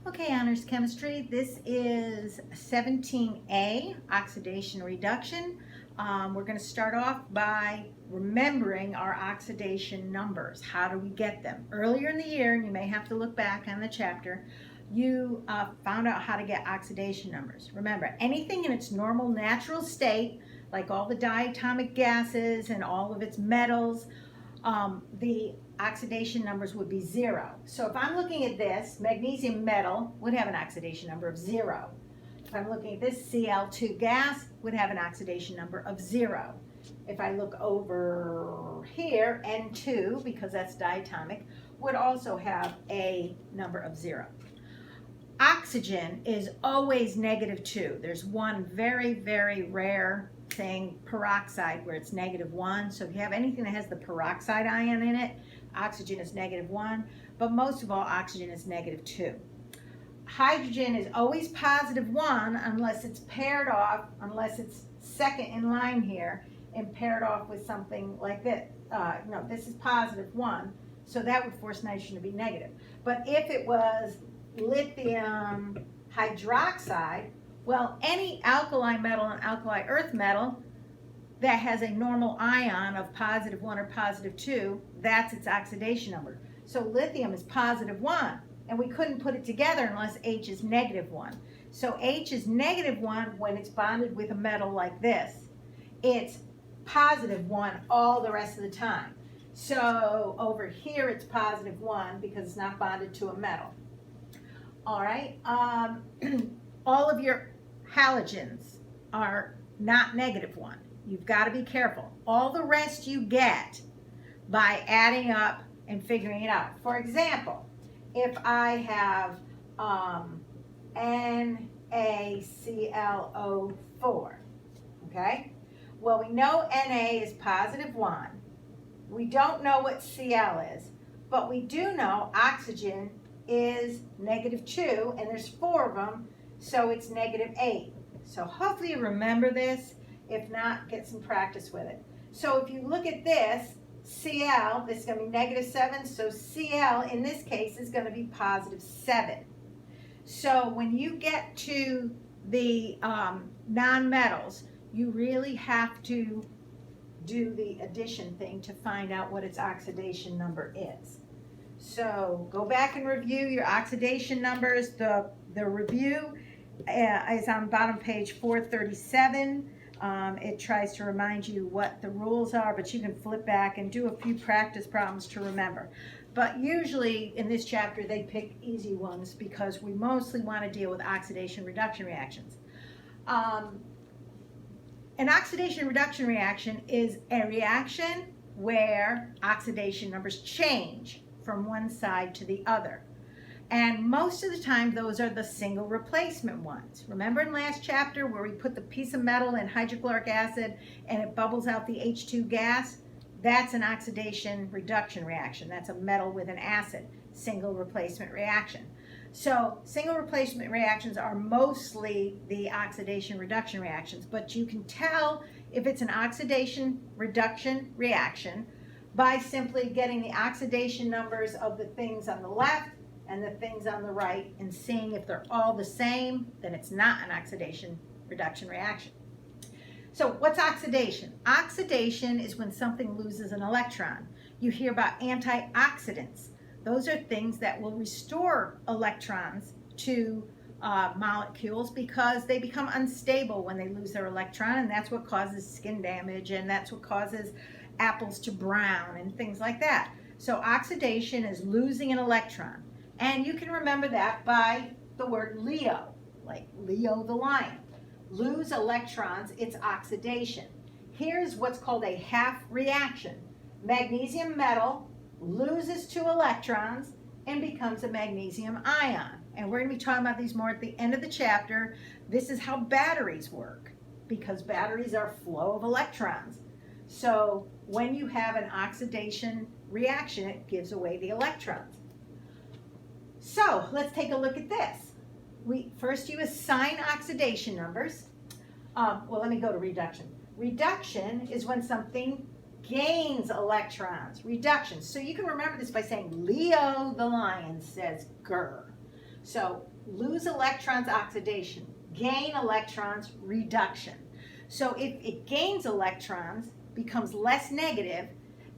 Okay, honors chemistry, this is 17A, oxidation reduction. We're going to start off by remembering our oxidation numbers. How do we get them? Earlier in the year, and you may have to look back on the chapter, you found out how to get oxidation numbers. Remember, anything in its normal natural state, like all the diatomic gases and all of its metals, the oxidation numbers would be 0. So if I'm looking at this, magnesium metal would have an oxidation number of 0. If I'm looking at this, Cl2 gas would have an oxidation number of 0. If I look over here, N2, because that's diatomic, would also have a number of 0. Oxygen is always -2. There's one very, very rare thing, peroxide, where it's -1. So if you have anything that has the peroxide ion in it, oxygen is -1, but most of all, oxygen is -2. Hydrogen is always +1 unless it's paired off, unless it's second in line here and paired off with something like this. No, this is +1, so that would force nitrogen to be negative. But if it was lithium hydroxide, well, any alkali metal and alkali earth metal that has a normal ion of +1 or +2, that's its oxidation number. So lithium is +1, and we couldn't put it together unless H is -1. So H is -1 when it's bonded with a metal like this. It's +1 all the rest of the time. So over here it's +1 because it's not bonded to a metal. All right, all of your halogens are not -1. You've got to be careful. All the rest you get by adding up and figuring it out. For example, if I have NaClO4, okay? Well, we know Na is +1. We don't know what Cl is, but we do know oxygen is -2, and there's 4 of them, so it's -8. So hopefully you remember this. If not, get some practice with it. So if you look at this, Cl, this is going to be -7, so Cl in this case is going to be +7. So when you get to the nonmetals, you really have to do the addition thing to find out what its oxidation number is. So go back and review your oxidation numbers. The review is on bottom page 437. It tries to remind you what the rules are, but you can flip back and do a few practice problems to remember. But usually in this chapter they pick easy ones because we mostly want to deal with oxidation reduction reactions. An oxidation reduction reaction is a reaction where oxidation numbers change from one side to the other. And most of the time, those are the single replacement ones. Remember in last chapter where we put the piece of metal in hydrochloric acid and it bubbles out the H2 gas? That's an oxidation reduction reaction. That's a metal with an acid, single replacement reaction. So single replacement reactions are mostly the oxidation reduction reactions, but you can tell if it's an oxidation reduction reaction by simply getting the oxidation numbers of the things on the left and the things on the right and seeing if they're all the same, then it's not an oxidation reduction reaction. So what's oxidation? Oxidation is when something loses an electron. You hear about antioxidants. Those are things that will restore electrons to molecules because they become unstable when they lose their electron, and that's what causes skin damage, and that's what causes apples to brown and things like that. So oxidation is losing an electron. And you can remember that by the word Leo, like Leo the lion. Lose electrons, it's oxidation. Here's what's called a half reaction. Magnesium metal loses 2 electrons and becomes a magnesium ion. And we're going to be talking about these more at the end of the chapter. This is how batteries work, because batteries are flow of electrons. So when you have an oxidation reaction, it gives away the electrons. So let's take a look at this. First you assign oxidation numbers. Well, let me go to reduction. Reduction is when something gains electrons. Reduction. So you can remember this by saying Leo the lion says grr. So lose electrons, oxidation. Gain electrons, reduction. So if it gains electrons, becomes less negative,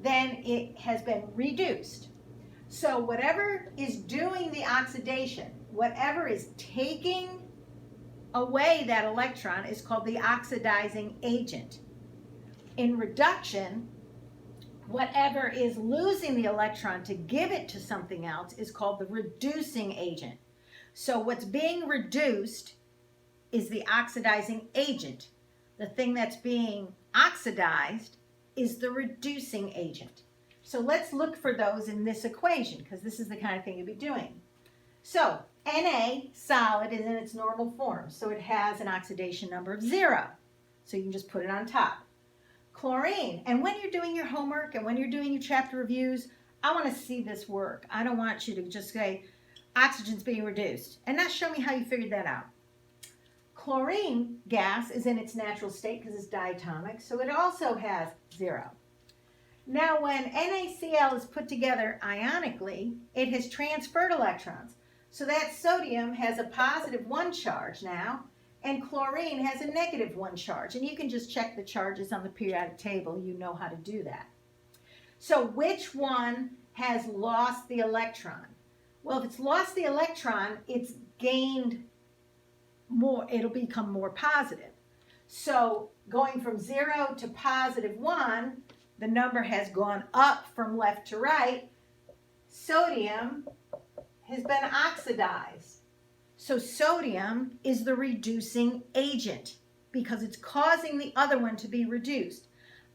then it has been reduced. So whatever is doing the oxidation, whatever is taking away that electron is called the oxidizing agent. In reduction, whatever is losing the electron to give it to something else is called the reducing agent. So what's being reduced is the oxidizing agent. The thing that's being oxidized is the reducing agent. So let's look for those in this equation, because this is the kind of thing you'll be doing. So Na, solid, is in its normal form, so it has an oxidation number of 0. So you can just put it on top. Chlorine, and when you're doing your homework and when you're doing your chapter reviews, I want to see this work. I don't want you to just say, oxygen's being reduced, and now show me how you figured that out. Chlorine gas is in its natural state because it's diatomic, so it also has 0. Now when NaCl is put together ionically, it has transferred electrons. So that sodium has a positive 1 charge now, and chlorine has a negative 1 charge. And you can just check the charges on the periodic table. You know how to do that. So which one has lost the electron? Well, if it's lost the electron, it's gained more. It'll become more positive. So going from 0 to positive 1, the number has gone up from left to right. Sodium has been oxidized. So sodium is the reducing agent because it's causing the other one to be reduced.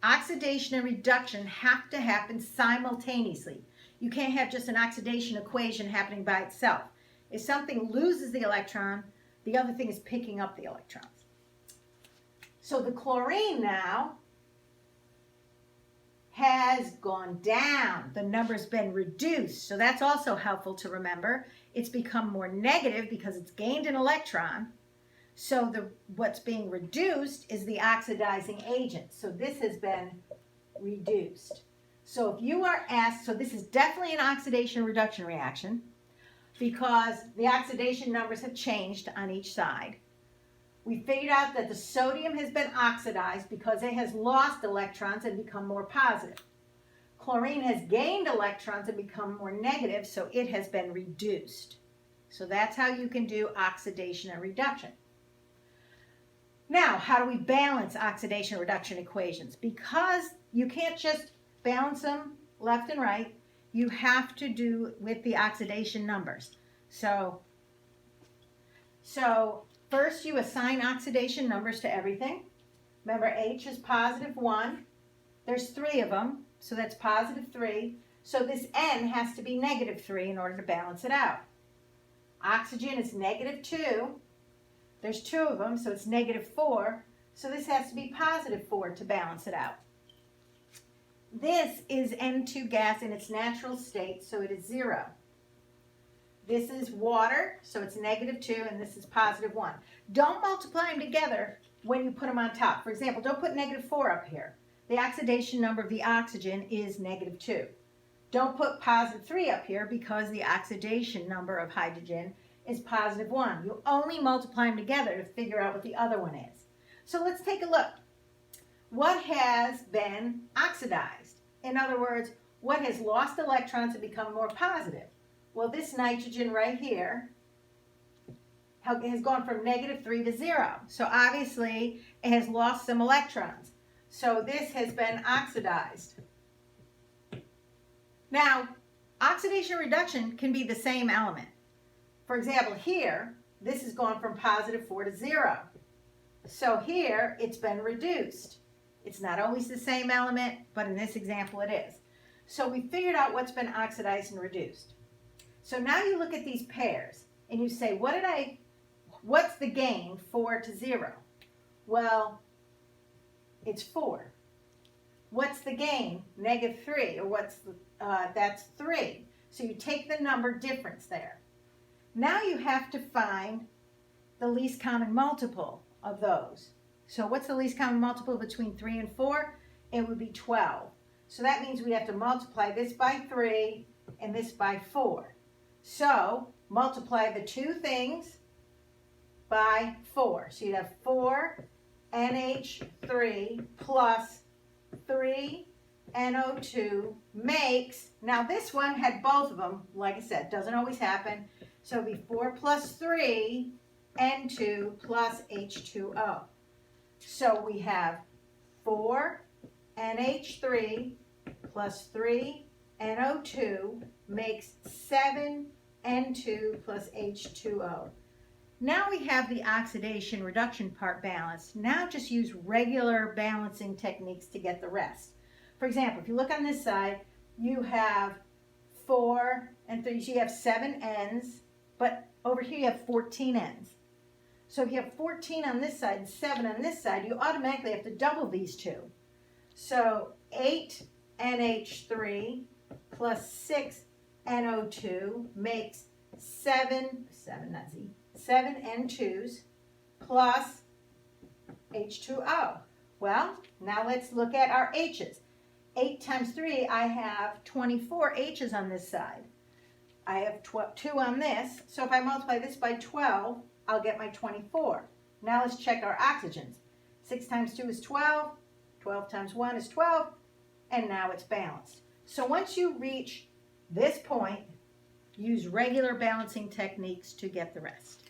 Oxidation and reduction have to happen simultaneously. You can't have just an oxidation equation happening by itself. If something loses the electron, the other thing is picking up the electrons. So the chlorine now has gone down. The number's been reduced. So that's also helpful to remember. It's become more negative because it's gained an electron. So what's being reduced is the oxidizing agent. So this has been reduced. So if you are asked, so this is definitely an oxidation reduction reaction because the oxidation numbers have changed on each side. We figured out that the sodium has been oxidized because it has lost electrons and become more positive. Chlorine has gained electrons and become more negative, so it has been reduced. So that's how you can do oxidation and reduction. Now, how do we balance oxidation and reduction equations? Because you can't just balance them left and right, you have to do with the oxidation numbers. So first, you assign oxidation numbers to everything. Remember, H is positive 1. There's 3 of them, so that's positive 3. So this N has to be negative 3 in order to balance it out. Oxygen is negative 2. There's 2 of them, so it's negative 4. So this has to be positive 4 to balance it out. This is N2 gas in its natural state, so it is 0. This is water, so it's negative 2, and this is positive 1. Don't multiply them together when you put them on top. For example, don't put negative 4 up here. The oxidation number of the oxygen is negative 2. Don't put positive 3 up here because the oxidation number of hydrogen is positive 1. You only multiply them together to figure out what the other one is. So let's take a look. What has been oxidized? In other words, what has lost electrons and become more positive? Well, this nitrogen right here has gone from negative 3 to 0. So obviously, it has lost some electrons. So this has been oxidized. Now, oxidation reduction can be the same element. For example, here, this has gone from positive 4 to 0. So here, it's been reduced. It's not always the same element, but in this example, it is. So we figured out what's been oxidized and reduced. So now you look at these pairs and you say, what's the gain 4 to 0? Well, it's 4. What's the gain? Negative 3, or that's 3. So you take the number difference there. Now you have to find the least common multiple of those. So what's the least common multiple between 3 and 4? It would be 12. So that means we have to multiply this by 3 and this by 4. So multiply the two things by 4. So you'd have 4 NH3 plus 3 NO2 makes, now this one had both of them, like I said, doesn't always happen. So it'd be 4 plus 3 N2 plus H2O. So we have 4 NH3 plus 3 NO2 makes 7 N2 plus H2O. Now we have the oxidation reduction part balanced. Now just use regular balancing techniques to get the rest. For example, if you look on this side, you have 4 and 3, so you have 7 N's, but over here you have 14 N's. So if you have 14 on this side and 7 on this side, you automatically have to double these two. So 8 NH3 plus 6 NO2 makes 7 N2s plus H2O. Well, now let's look at our H's. 8 times 3, I have 24 H's on this side. I have 2 on this, so if I multiply this by 12, I'll get my 24. Now let's check our oxygens. 6 times 2 is 12, 12 times 1 is 12, and now it's balanced. So once you reach this point, use regular balancing techniques to get the rest.